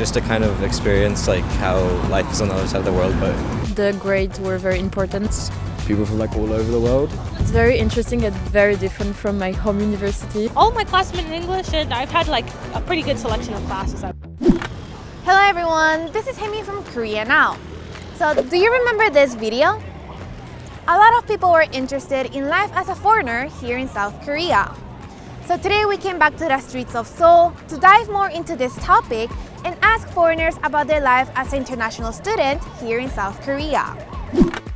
just to kind of experience like how life is on the other side of the world. But the grades were very important. People from like all over the world. It's very interesting and very different from my home university. All of my classes have been in English, and I've had like a pretty good selection of classes. Hello everyone, this is Hemi from Korea Now. So do you remember this video? A lot of people were interested in life as a foreigner here in South Korea. So today we came back to the streets of Seoul to dive more into this topic and ask foreigners about their life as an international student here in South Korea.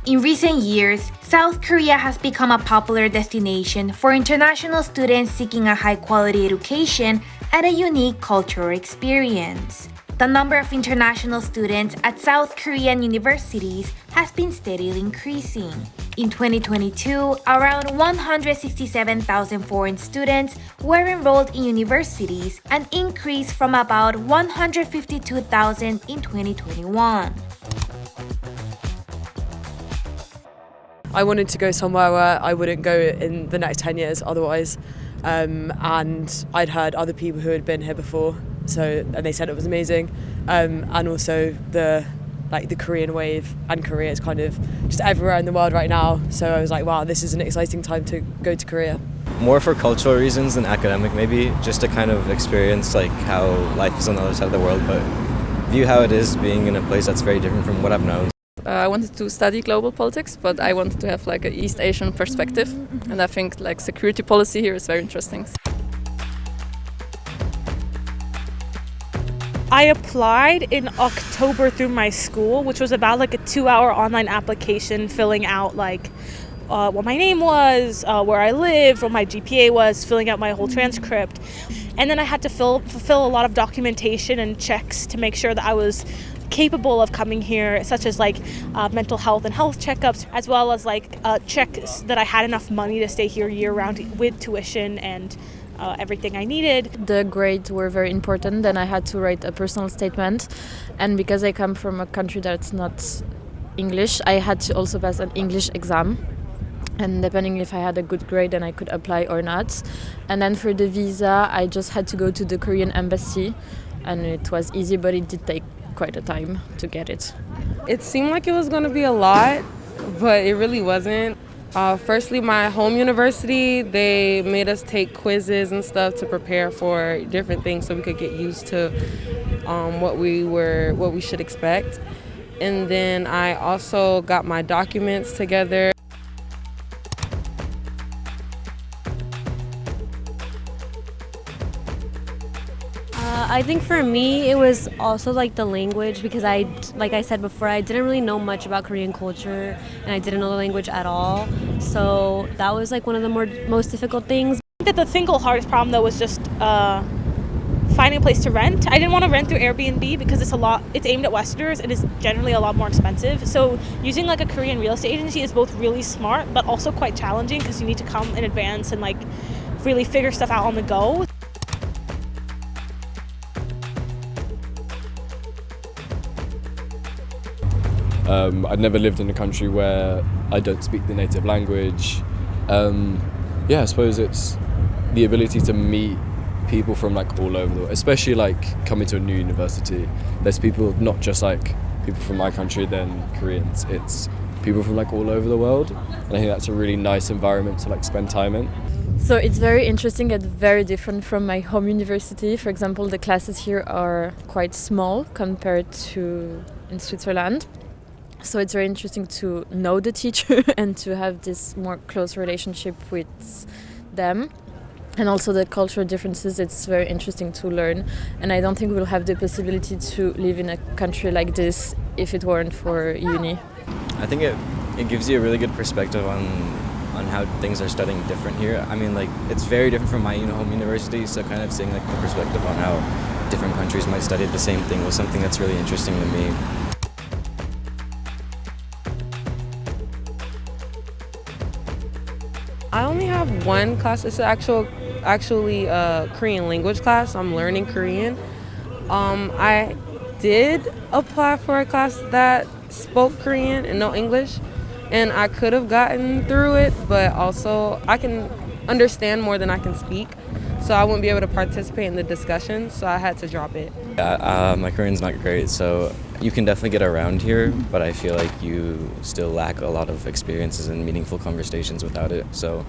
In recent years, South Korea has become a popular destination for international students seeking a high-quality education and a unique cultural experience. The number of international students at South Korean universities has been steadily increasing. In 2022, around 167,000 foreign students were enrolled in universities, an increase from about 152,000 in 2021. I wanted to go somewhere where I wouldn't go in the next 10 years otherwise, and I'd heard other people who had been here before, and they said it was amazing, and also the Korean wave, and Korea is kind of just everywhere in the world right now, so I was like, wow, this is an exciting time to go to Korea. more for cultural reasons than academic, maybe just to kind of experience like how life is on the other side of the world, but view how it is being in a place that's very different from what I've known. I wanted to study global politics, but I wanted to have like an East Asian perspective, and I think like security policy here is very interesting. I applied in October through my school, which was about like a 2-hour online application filling out like what my name was, where I lived, what my GPA was, filling out my whole transcript. And then I had to fulfill a lot of documentation and checks to make sure that I was capable of coming here, such as like mental health and health checkups, as well as like checks that I had enough money to stay here year round with tuition and everything I needed. The grades were very important. Then I had to write a personal statement, and because I come from a country that's not English, I had to also pass an English exam, and depending if I had a good grade then I could apply or not. And then for the visa I just had to go to the Korean embassy, and it was easy, but it did take quite a time to get it. It seemed like it was going to be a lot, but it really wasn't. Firstly, my home university, they made us take quizzes and stuff to prepare for different things so we could get used to what we should expect. And then I also got my documents together. I think for me, it was also like the language, because like I said before, I didn't really know much about Korean culture and I didn't know the language at all. So that was like one of the most difficult things. I think that the single hardest problem though was just finding a place to rent. I didn't want to rent through Airbnb because it's aimed at Westerners and is generally a lot more expensive. So using like a Korean real estate agency is both really smart but also quite challenging, because you need to come in advance and like really figure stuff out on the go. I'd never lived in a country where I don't speak the native language. I suppose it's the ability to meet people from like all over the world, especially like coming to a new university. There's people, not just like people from my country, then Koreans. It's people from like all over the world, and I think that's a really nice environment to like spend time in. So it's very interesting and very different from my home university. For example, the classes here are quite small compared to in Switzerland. So it's very interesting to know the teacher and to have this more close relationship with them. And also the cultural differences, it's very interesting to learn. And I don't think we'll have the possibility to live in a country like this if it weren't for uni. I think it gives you a really good perspective on how things are studying different here. I mean, like, it's very different from my home university, so kind of seeing like the perspective on how different countries might study the same thing was something that's really interesting to me. I only have one class. It's actually a Korean language class. I'm learning Korean. I did apply for a class that spoke Korean and no English, and I could have gotten through it, but also I can understand more than I can speak. so I wouldn't be able to participate in the discussion, so I had to drop it. My Korean's not great, so you can definitely get around here, but I feel like you still lack a lot of experiences and meaningful conversations without it. So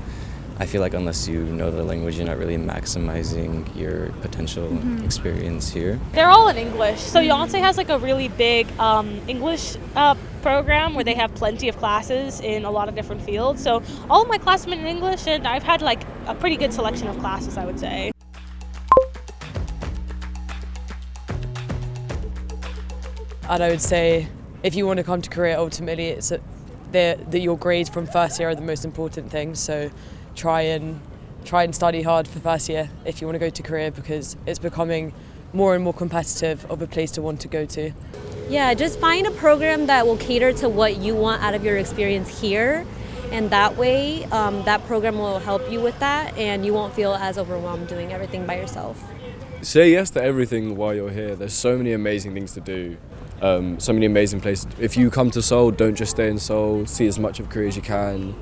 I feel like unless you know the language, you're not really maximizing your potential experience here. They're all in English. So Yonsei has like a really big English program where they have plenty of classes in a lot of different fields. So all of my classes have been in English, and I've had like a pretty good selection of classes, I would say. And I would say if you want to come to Korea, ultimately it's that your grades from first year are the most important thing. So try and study hard for first year if you want to go to Korea, because it's becoming more and more competitive of a place to want to go to. Yeah, just find a program that will cater to what you want out of your experience here, and that way that program will help you with that, and you won't feel as overwhelmed doing everything by yourself. Say yes to everything while you're here. There's so many amazing things to do, so many amazing places. If you come to Seoul, don't just stay in Seoul, see as much of Korea as you can.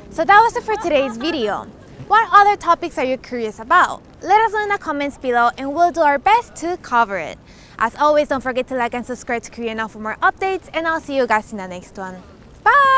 So that was it for today's video. What other topics are you curious about? Let us know in the comments below and we'll do our best to cover it. As always, don't forget to like and subscribe to Korea Now for more updates, and I'll see you guys in the next one. Bye!